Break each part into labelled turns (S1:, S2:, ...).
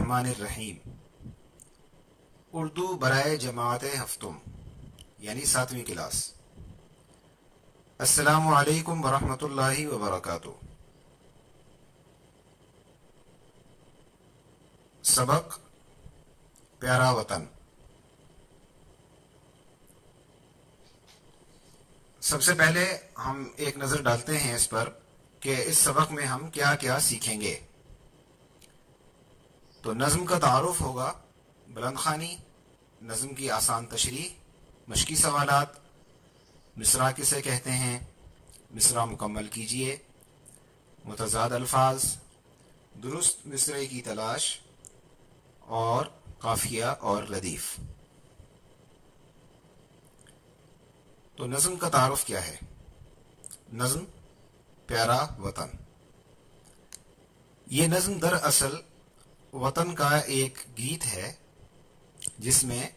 S1: الرحمن الرحیم اردو برائے جماعت ہفتم یعنی 7ویں کلاس۔ السلام علیکم ورحمۃ اللہ وبرکاتہ۔ سبق پیارا وطن۔ سب سے پہلے ہم ایک نظر ڈالتے ہیں اس پر کہ اس سبق میں ہم کیا کیا سیکھیں گے۔ تو نظم کا تعارف ہوگا، بلند خوانی، نظم کی آسان تشریح، مشقی سوالات، مصرع کسے کہتے ہیں، مصرع مکمل کیجیے، متضاد الفاظ، درست مصرعے کی تلاش، اور قافیہ اور ردیف۔ تو نظم کا تعارف کیا ہے؟ نظم پیارا وطن۔ یہ نظم دراصل وطن کا ایک گیت ہے جس میں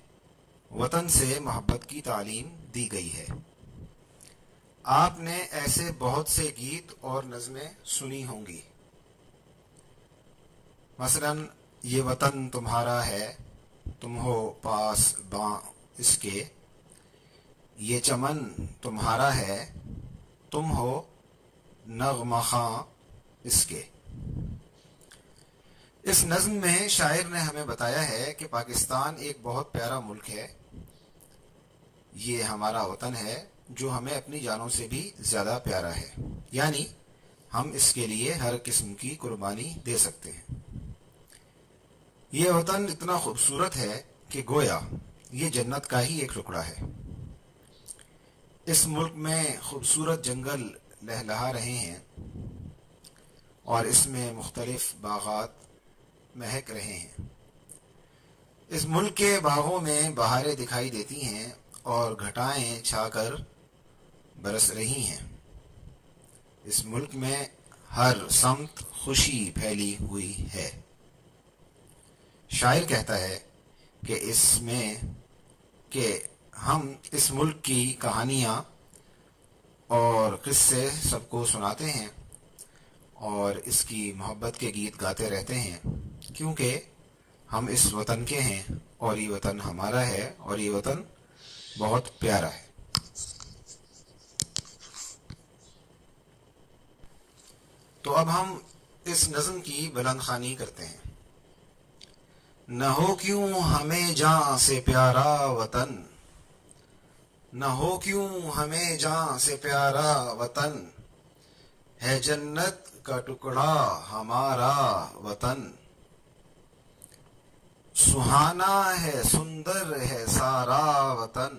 S1: وطن سے محبت کی تعلیم دی گئی ہے۔ آپ نے ایسے بہت سے گیت اور نظمیں سنی ہوں گی، مثلا یہ وطن تمہارا ہے، تم ہو پاس باں اس کے، یہ چمن تمہارا ہے، تم ہو نغمہ خواں اس کے۔ اس نظم میں شاعر نے ہمیں بتایا ہے کہ پاکستان ایک بہت پیارا ملک ہے، یہ ہمارا وطن ہے جو ہمیں اپنی جانوں سے بھی زیادہ پیارا ہے، یعنی ہم اس کے لیے ہر قسم کی قربانی دے سکتے ہیں۔ یہ وطن اتنا خوبصورت ہے کہ گویا یہ جنت کا ہی ایک ٹکڑا ہے۔ اس ملک میں خوبصورت جنگل لہلہا رہے ہیں اور اس میں مختلف باغات مہک رہے ہیں۔ اس ملک کے باغوں میں بہاریں دکھائی دیتی ہیں اور گھٹائیں چھا کر برس رہی ہیں۔ اس ملک میں ہر سمت خوشی پھیلی ہوئی ہے۔ شاعر کہتا ہے کہ ہم اس ملک کی کہانیاں اور قصے سب کو سناتے ہیں اور اس کی محبت کے گیت گاتے رہتے ہیں، کیونکہ ہم اس وطن کے ہیں اور یہ وطن ہمارا ہے اور یہ وطن بہت پیارا ہے۔ تو اب ہم اس نظم کی بلند خوانی کرتے ہیں۔ نہ ہو کیوں ہمیں جاں سے پیارا وطن، نہ ہو کیوں ہمیں جاں سے پیارا وطن، ہے جنت کا ٹکڑا ہمارا وطن، سہانا ہے سندر ہے سارا وطن،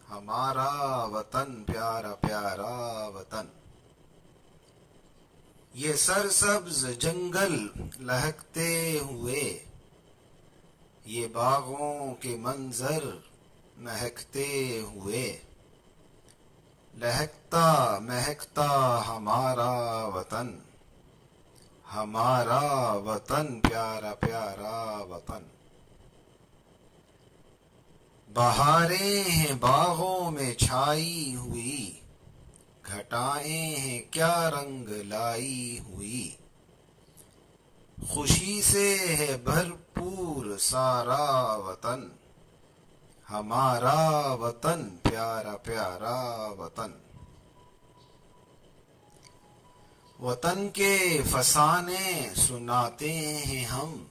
S1: ہمارا وطن پیارا پیارا وطن۔ یہ سرسبز جنگل لہکتے ہوئے، یہ باغوں کے منظر مہکتے ہوئے، لہکتا مہکتا ہمارا وطن، ہمارا وطن پیارا پیارا وطن۔ بہاریں ہیں باغوں میں چھائی ہوئی، گھٹائیں ہیں کیا رنگ لائی ہوئی، خوشی سے ہے بھرپور سارا وطن، ہمارا وطن پیارا پیارا وطن۔ وطن کے فسانے سناتے ہیں ہم،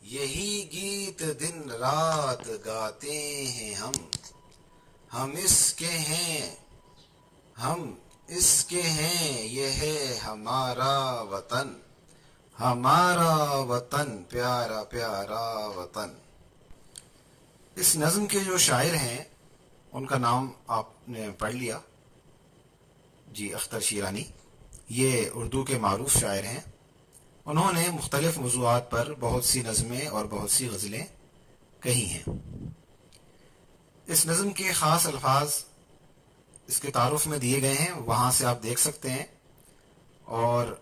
S1: یہی گیت دن رات گاتے ہیں ہم اس کے ہیں، ہم اس کے ہیں، یہ ہے ہمارا وطن، ہمارا وطن پیارا پیارا وطن۔ اس نظم کے جو شاعر ہیں ان کا نام آپ نے پڑھ لیا، جی اختر شیرانی۔ یہ اردو کے معروف شاعر ہیں، انہوں نے مختلف موضوعات پر بہت سی نظمیں اور بہت سی غزلیں کہی ہیں۔ اس نظم کے خاص الفاظ اس کے تعارف میں دیے گئے ہیں، وہاں سے آپ دیکھ سکتے ہیں، اور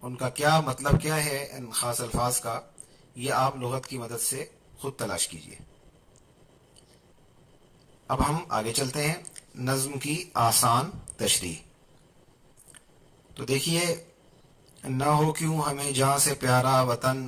S1: ان کا کیا مطلب کیا ہے ان خاص الفاظ کا، یہ آپ لغت کی مدد سے خود تلاش کیجیے۔ اب ہم آگے چلتے ہیں نظم کی آسان تشریح۔ تو دیکھیے، نہ ہو کیوں ہمیں جاں سے پیارا وطن،